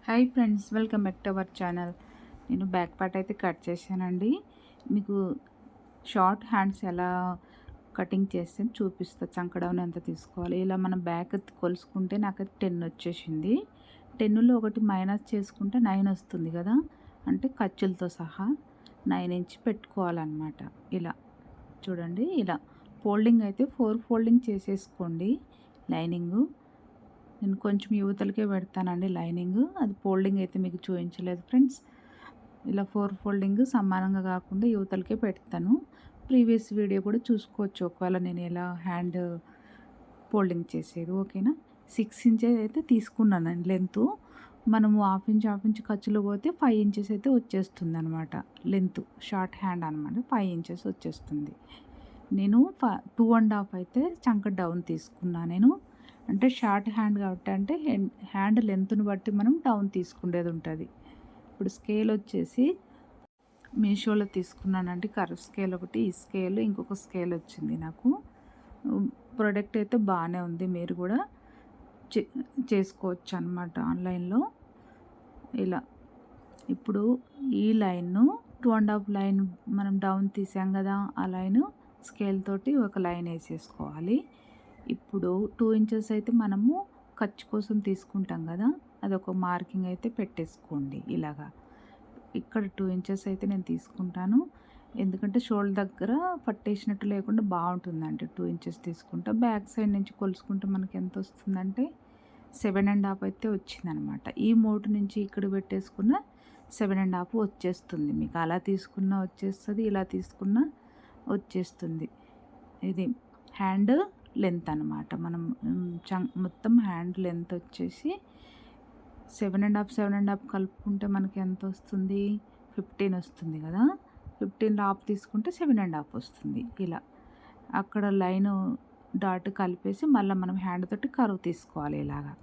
Hi friends, welcome back to our channel. నేను back part అయితే cut చేశానండి. మీకు షార్ట్ హ్యాండ్స్ ఎలా కటింగ్ చేస్తే చూపిస్తా. చంక డౌన్ ఎంత తీసుకోవాలి. ఇలా మనం బ్యాక్ కొలుసుకుంటే నాకైతే 10 వచ్చేసింది. 10లో ఒకటి మైనస్ చేసుకుంటే 9 వస్తుంది కదా, అంటే ఖర్చులతో సహా 9 ఇంచ్ పెట్టుకోవాలన్నమాట. ఇలా చూడండి, ఇలా ఫోల్డింగ్ అయితే 4 ఫోల్డింగ్ చేసేసుకోండి. లైనింగు నేను కొంచెం యువతలకే పెడతానండి లైనింగ్, అది ఫోల్డింగ్ అయితే మీకు చూపించలేదు ఫ్రెండ్స్. ఇలా 4 ఫోల్డింగ్ సమానంగా కాకుండా యువతలకే పెడతాను. ప్రీవియస్ వీడియో కూడా చూసుకోవచ్చు ఒకవేళ నేను ఎలా హ్యాండ్ ఫోల్డింగ్ చేసేది. ఓకేనా. 6 ఇంచెస్ అయితే తీసుకున్నానండి లెంతు. మనము హాఫ్ ఇంచ్ ఖర్చులో పోతే 5 ఇంచెస్ అయితే వచ్చేస్తుంది అనమాట. లెంత్ షార్ట్ హ్యాండ్ అనమాట, 5 ఇంచెస్ వచ్చేస్తుంది. నేను 2.5 అయితే చంక డౌన్ తీసుకున్నా నేను. అంటే షార్ట్ హ్యాండ్ కాబట్టి, అంటే హ్యాండ్ లెంత్ను బట్టి మనం డౌన్ తీసుకునేది ఉంటుంది. ఇప్పుడు స్కేల్ వచ్చేసి మీషోలో తీసుకున్నానండి. కర్వ్ స్కేల్ ఒకటి, ఈ స్కేల్, ఇంకొక స్కేల్ వచ్చింది నాకు. ప్రోడక్ట్ అయితే బాగానే ఉంది. మీరు కూడా చేసుకోవచ్చు అనమాట ఆన్లైన్లో. ఇలా ఇప్పుడు ఈ లైన్ను 2.5 లైన్ మనం డౌన్ తీసాం కదా, ఆ లైన్ స్కేల్ తోటి ఒక లైన్ వేసేసుకోవాలి. ఇప్పుడు 2 ఇంచెస్ అయితే మనము ఖర్చు కోసం తీసుకుంటాం కదా, అదొక మార్కింగ్ అయితే పెట్టేసుకోండి. ఇలాగా ఇక్కడ 2 ఇంచెస్ అయితే నేను తీసుకుంటాను. ఎందుకంటే షోల్డర్ దగ్గర పట్టేసినట్టు లేకుండా బాగుంటుందంటే 2 ఇంచెస్ తీసుకుంటా. బ్యాక్ సైడ్ నుంచి కొలుసుకుంటే మనకి ఎంత వస్తుందంటే 7.5 అయితే వచ్చిందనమాట. ఈ మోటు నుంచి ఇక్కడ పెట్టేసుకున్న 7.5 వచ్చేస్తుంది మీకు. అలా తీసుకున్న వచ్చేస్తుంది, ఇలా తీసుకున్న వచ్చేస్తుంది. ఇది హ్యాండ్ లెంత్ అనమాట. మనం మొత్తం హ్యాండ్ లెంత్ వచ్చేసి 7.5 కలుపుకుంటే మనకి ఎంత వస్తుంది, 15 వస్తుంది కదా. 15 హాఫ్ తీసుకుంటే 7.5 వస్తుంది. ఇలా అక్కడ లైన్ డాట్ కలిపేసి మళ్ళీ మనం హ్యాండ్ తోటి కర్వ్ తీసుకోవాలి ఇలాగా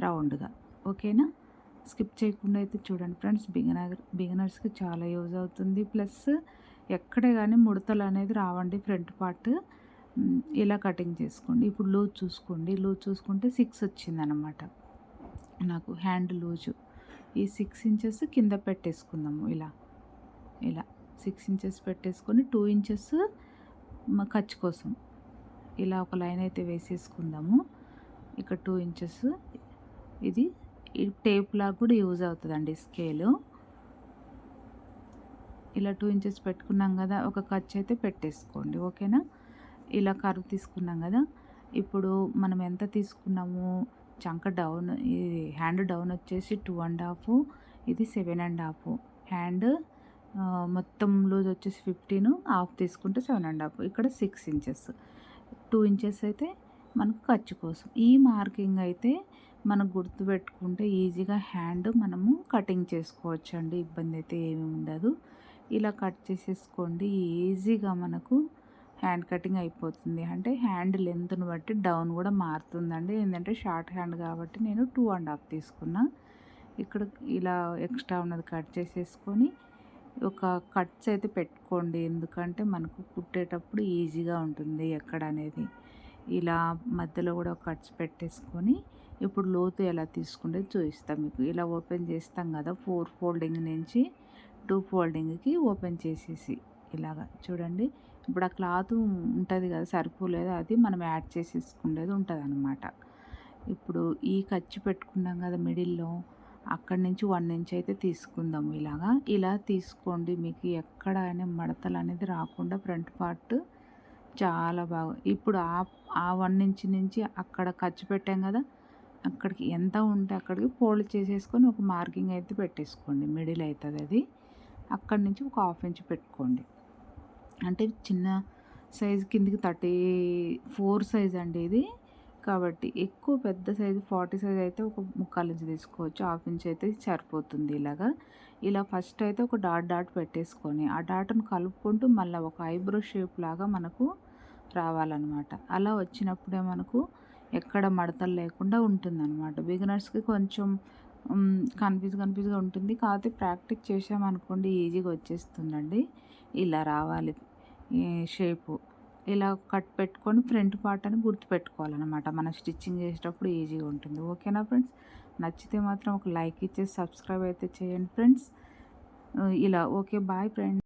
రౌండ్గా. ఓకేనా. స్కిప్ చేయకుండా అయితే చూడండి ఫ్రెండ్స్. బిగినర్స్కి చాలా యూజ్ అవుతుంది. ప్లస్ ఎక్కడే కానీ ముడతలు అనేది రావండి ఫ్రంట్ పార్ట్. ఇలా కటింగ్ చేసుకోండి. ఇప్పుడు లూజ్ చూసుకోండి. లూజ్ చూసుకుంటే 6 వచ్చిందనమాట నాకు హ్యాండ్ లూజు. ఈ 6 ఇంచెస్ కింద పెట్టేసుకుందాము. ఇలా ఇలా 6 ఇంచెస్ పెట్టేసుకొని 2 ఇంచెస్ ఖర్చు కోసం ఇలా ఒక లైన్ అయితే వేసేసుకుందాము. ఇక్కడ 2 ఇంచెస్ ఇది టేప్ లాగా కూడా యూజ్ అవుతుందండి స్కేలు. ఇలా 2 ఇంచెస్ పెట్టుకున్నాం కదా, ఒక ఖర్చు అయితే పెట్టేసుకోండి. ఓకేనా. ఇలా కర్వ్ తీసుకున్నాం కదా. ఇప్పుడు మనం ఎంత తీసుకున్నాము, చంక డౌన్, ఇది హ్యాండ్ డౌన్ వచ్చేసి 2.5, ఇది 7.5. హ్యాండ్ మొత్తం లూజ్ వచ్చేసి 15, హాఫ్ తీసుకుంటే 7.5. ఇక్కడ 6 ఇంచెస్, 2 ఇంచెస్ అయితే మనకు ఖర్చు కోసం. ఈ మార్కింగ్ అయితే మనకు గుర్తుపెట్టుకుంటే ఈజీగా హ్యాండ్ మనము కటింగ్ చేసుకోవచ్చు అండి. ఇబ్బంది అయితే ఏమీ ఉండదు. ఇలా కట్ చేసేసుకోండి. ఈజీగా మనకు హ్యాండ్ కటింగ్ అయిపోతుంది. అంటే హ్యాండ్ లెంత్ను బట్టి డౌన్ కూడా మారుతుందండి. ఏంటంటే షార్ట్ హ్యాండ్ కాబట్టి నేను 2.5 తీసుకున్నా. ఇక్కడ ఇలా ఎక్స్ట్రా ఉన్నది కట్ చేసేసుకొని ఒక కట్స్ అయితే పెట్టుకోండి. ఎందుకంటే మనకు కుట్టేటప్పుడు ఈజీగా ఉంటుంది ఎక్కడ అనేది. ఇలా మధ్యలో కూడా కట్స్ పెట్టేసుకొని ఇప్పుడు లోతు ఎలా తీసుకుంటే చూపిస్తాం మీకు. ఇలా ఓపెన్ చేస్తాం కదా, 4 ఫోల్డింగ్ నుంచి 2 ఫోల్డింగ్కి ఓపెన్ చేసేసి ఇలాగా చూడండి. ఇప్పుడు ఆ క్లాత్ ఉంటుంది కదా, సరిపోలేదు, అది మనం యాడ్ చేసేసుకునేది ఉంటుంది అనమాట. ఇప్పుడు ఈ ఖర్చు పెట్టుకున్నాం కదా మిడిల్లో, అక్కడి నుంచి 1 ఇంచ్ అయితే తీసుకుందాము. ఇలా తీసుకోండి. మీకు ఎక్కడ అయినా మడతలు అనేది రాకుండా ఫ్రంట్ పార్ట్ చాలా బాగా. ఇప్పుడు ఆ 1 ఇంచ్ నుంచి అక్కడ ఖర్చు పెట్టాం కదా, అక్కడికి ఎంత ఉంటే అక్కడికి ఫోల్డ్ చేసేసుకొని ఒక మార్కింగ్ అయితే పెట్టేసుకోండి. మిడిల్ అవుతుంది అది. అక్కడి నుంచి ఒక హాఫ్ ఇంచ్ పెట్టుకోండి. అంటే చిన్న సైజు కిందికి 34 సైజ్ అండి ఇది. కాబట్టి ఎక్కువ పెద్ద సైజు 40 సైజ్ అయితే ఒక 3/4 ఇంచ్ తీసుకోవచ్చు. హాఫ్ ఇంచ్ అయితే సరిపోతుంది. ఇలా ఫస్ట్ అయితే ఒక డాట్ పెట్టేసుకొని ఆ డాట్ను కలుపుకుంటూ మళ్ళీ ఒక ఐబ్రో షేప్ లాగా మనకు రావాలన్నమాట. అలా వచ్చినప్పుడే మనకు ఎక్కడ మడతలు లేకుండా ఉంటుందన్నమాట. బిగినర్స్కి కొంచెం కన్ఫ్యూజ్గా ఉంటుంది. కాకపోతే ప్రాక్టీస్ చేసామనుకోండి ఈజీగా వచ్చేస్తుందండి. ఇలా రావాలి ఈ షేపు. ఇలా కట్ పెట్టుకొని ఫ్రంట్ పార్ట్ అని గుర్తుపెట్టుకోవాలన్నమాట. మనం స్టిచ్చింగ్ చేసేటప్పుడు ఈజీగా ఉంటుంది. ఓకేనా ఫ్రెండ్స్. నచ్చితే మాత్రం ఒక లైక్ ఇచ్చేసి సబ్స్క్రైబ్ అయితే చేయండి ఫ్రెండ్స్. ఇలా ఓకే. Bye friends.